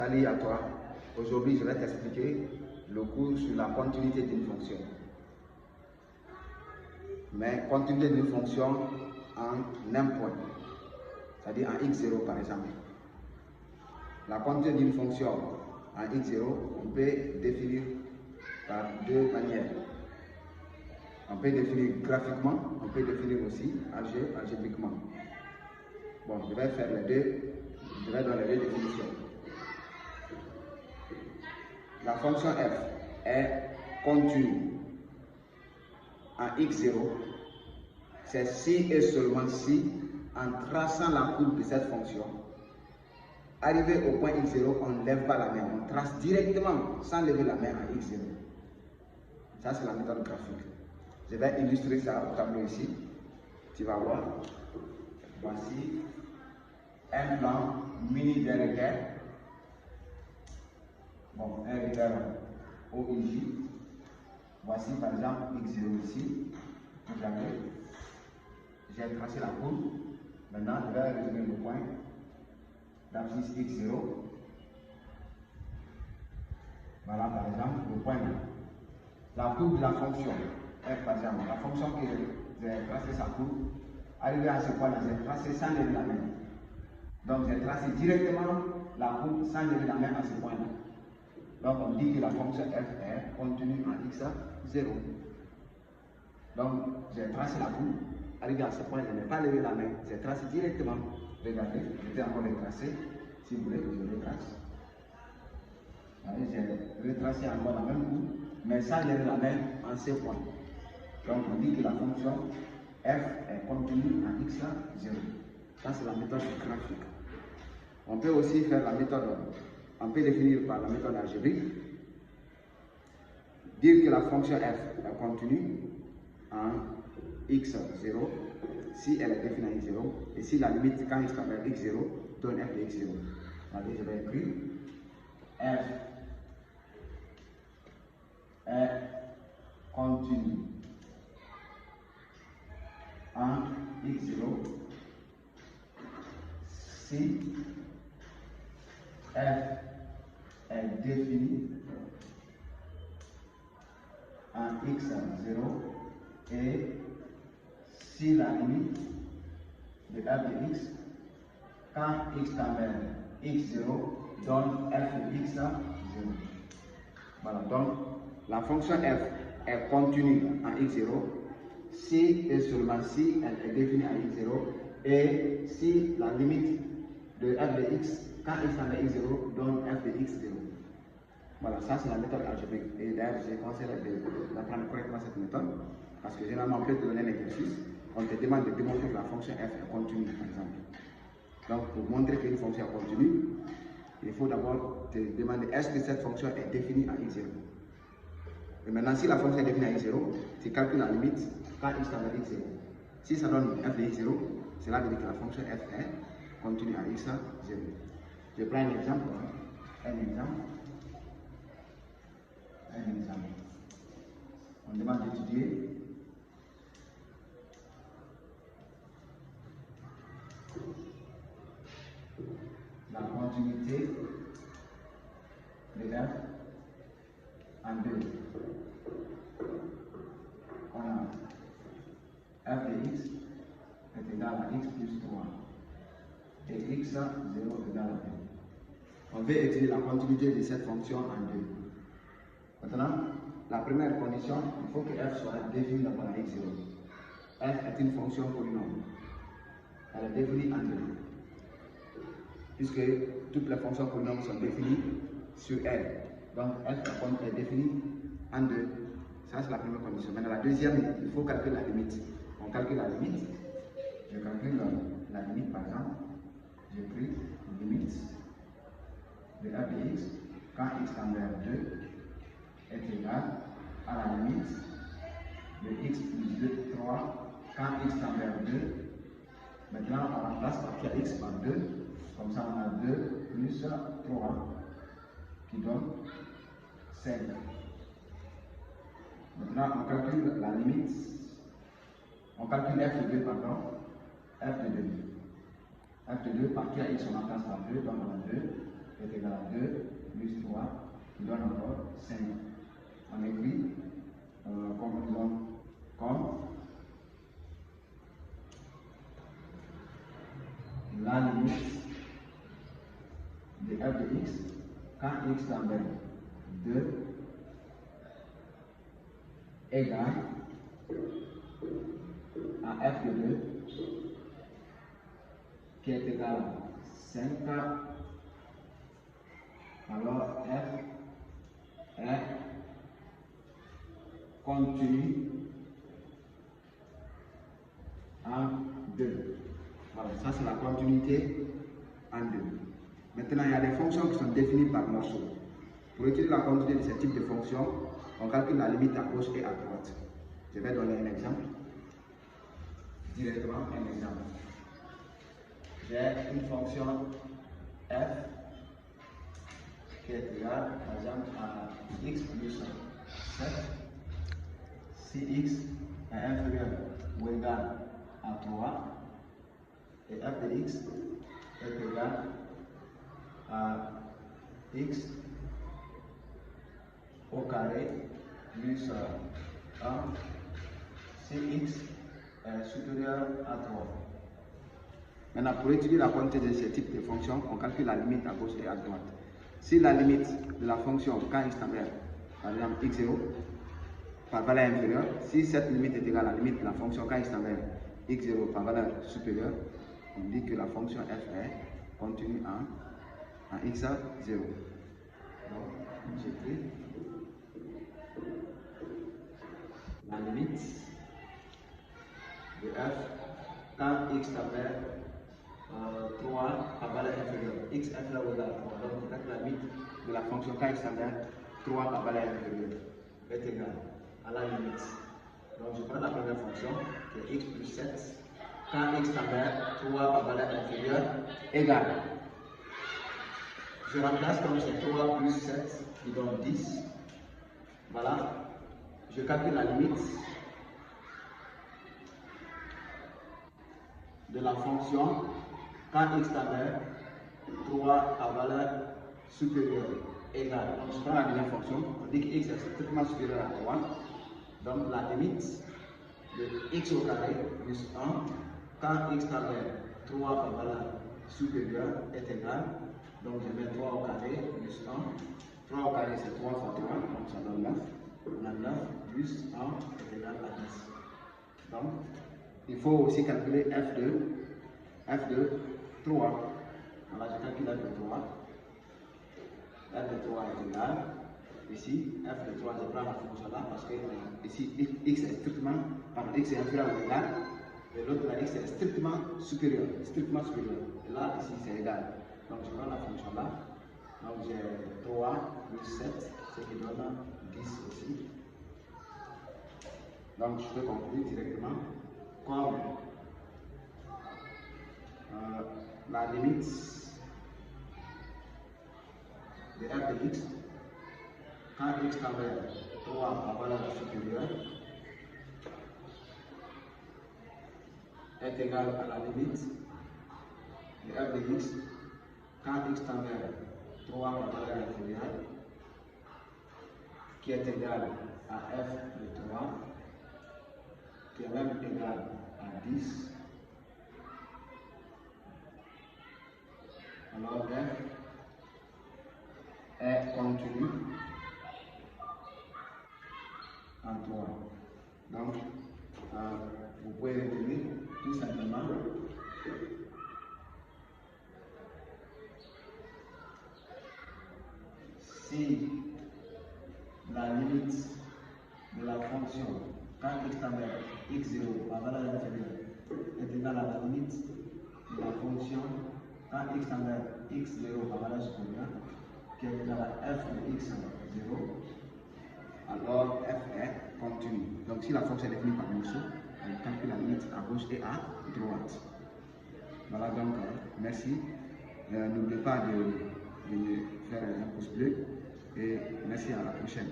Salut à toi. Aujourd'hui, je vais t'expliquer le cours sur la continuité d'une fonction. Mais continuité d'une fonction en un point, c'est-à-dire en x0 par exemple. La continuité d'une fonction en x0, on peut définir par deux manières. On peut définir graphiquement, on peut définir aussi algébriquement. Bon, je vais faire les deux, je vais donner les deux définitions. La fonction f est continue en x0, c'est si et seulement si, en traçant la courbe de cette fonction, arrivé au point x0, on ne lève pas la main, on trace directement sans lever la main à x0. Ça, c'est la méthode graphique. Je vais illustrer ça au tableau ici. Tu vas voir. Voici un plan mini d'RR. Bon, RR OIJ. Voici par exemple x0 ici. Regardez. J'ai tracé la courbe. Maintenant, je vais résumer le point d'abscisse x0. Voilà par exemple le point. La courbe de la fonction f par exemple, la fonction que j'ai tracé sa courbe, arrivé à ce point-là, j'ai tracé sans lever la main. Donc j'ai tracé directement la courbe sans lever la main à ce point-là. Donc on dit que la fonction f est continue en x0. Donc j'ai tracé la courbe, arrivé à ce point, je n'ai pas levé la main, j'ai tracé directement. Regardez, je vais encore retracer, si vous voulez, je retrace. J'ai retracé encore la même courbe, mais sans lever la main en ce point. Donc on dit que la fonction f est continue en x0. Ça c'est la méthode graphique. On peut aussi faire la méthode, on peut définir par la méthode algébrique, dire que la fonction f est continue en x0 si elle est définie en x0 et si la limite quand x tend vers x0 donne f de x0. Allez, je vais écrire f est continue en x0 si f est définie en x0 et si la limite de f de x quand x tend vers x0 donne f de x0. Voilà, donc la fonction f est continue en x0 si et seulement si elle est définie en x0 et si la limite de f de x quand x tend vers x0 donne f de x0. Voilà, ça c'est la méthode algébrique. Et d'ailleurs, je conseille d'apprendre correctement cette méthode parce que généralement on peut te donner un exercice, on te demande de démontrer que la fonction f est continue par exemple. Donc pour montrer qu'une fonction est continue, il faut d'abord te demander est-ce que cette fonction est définie en x0. Et maintenant, si la fonction est définie en x0, tu calcules la limite quand x tend vers x0. Si ça donne f de x0, cela veut dire que la fonction f est continue en x0. Je prends un exemple. On demande d'étudier la continuité de f en 2. On a f de x est égal à x plus 3 et x0 est égal à 2. On veut étudier la continuité de cette fonction en 2. Maintenant, la première condition, il faut que f soit définie d'abord en x0. F est une fonction polynôme. Elle est définie en 2. Puisque toutes les fonctions polynômes sont définies sur L. Donc f est définie en 2. Ça, c'est la première condition. Maintenant, la deuxième, il faut calculer la limite. On calcule la limite. Je calcule la limite, par exemple. J'ai pris une limite de f de x quand x tend vers 2 est égal à la limite de x plus 2, 3 quand x tend vers 2. Maintenant, on remplace x par 2. Comme ça, on a 2 plus 3 qui donne 5. Maintenant, on calcule la limite. On calcule f de 2, pardon. F de 2. F de 2 par x, on remplace par 2, donc on a 2. est égal à 2 plus 3 qui donne encore 5. On écrit comme la limite de f de x quand x tend vers 2 égale à f de 2 qui est égal à 5. Alors f est continu en 2. Voilà, ça c'est la continuité en 2. Maintenant, il y a des fonctions qui sont définies par morceaux. Pour étudier la continuité de ce type de fonctions, on calcule la limite à gauche et à droite. Je vais donner un exemple. Directement un exemple. J'ai une fonction f qui est égale, par exemple, à x plus 7. Si x est inférieur ou égal à 3, et f de x est égal à x au carré plus 1 si x est supérieur à 3. Maintenant, pour étudier la quantité de ce type de fonction, on calcule la limite à gauche et à droite. Si la limite de la fonction quand x tend vers, par exemple, x0 par valeur inférieure, si cette limite est égale à la limite de la fonction quand x tend vers x0 par valeur supérieure, on dit que la fonction f est continue en x0. Donc, j'écris la limite de f quand x tend vers 3 par valeur inférieure. X inférieur ou égal à 3. Donc, la limite de la fonction quand x tend vers 3 par valeur inférieure est égale à la limite. Donc, je prends la première fonction qui est x plus 7 quand x tend vers 3 par valeur inférieure égale. Je remplace comme c'est 3 plus 7 qui donne 10. Voilà. Je calcule la limite de la fonction quand x tend vers 3 par valeur supérieure égale. Donc, je prends la deuxième fonction. On dit que x est strictement supérieur à 3. Donc, la limite de x au carré plus 1 quand x tend vers 3 par valeur supérieure est égale. Donc, je mets 3 au carré plus 1. 3 au carré, c'est 3 fois 3, donc ça donne 9. On a 9 plus 1 est égal à 10. Donc, il faut aussi calculer f de 3. Voilà, je calcule f de 3. F de 3 est égal. Ici, f de 3, je prends la fonction là parce que ici, x est strictement, pardon, x est inférieur ou égal. Et l'autre là, x est strictement supérieur. Et là, ici, c'est égal. Donc, je prends la fonction là. Donc, j'ai 3 plus 7, ce qui donne 10 aussi. Donc, je peux conclure directement comme la limite de f de x quand x tend vers 3 par valeur supérieure est égal à la limite de f de x quand x tend vers 3 par valeur inférieure qui est égal à f de 3 qui est même égal à 10. Alors f est continu en 3. Donc, vous pouvez retenir tout simplement si la limite de la fonction quand x tend vers x0 par valeur inférieure est égale à la limite de la fonction quand x tend vers x0 par valeur supérieure qui est égal à f de x0, alors f est continu. Donc si la fonction est définie par morceau, on calcule la limite à gauche et à droite. Voilà donc, merci. N'oubliez pas de faire un pouce bleu et merci à la prochaine.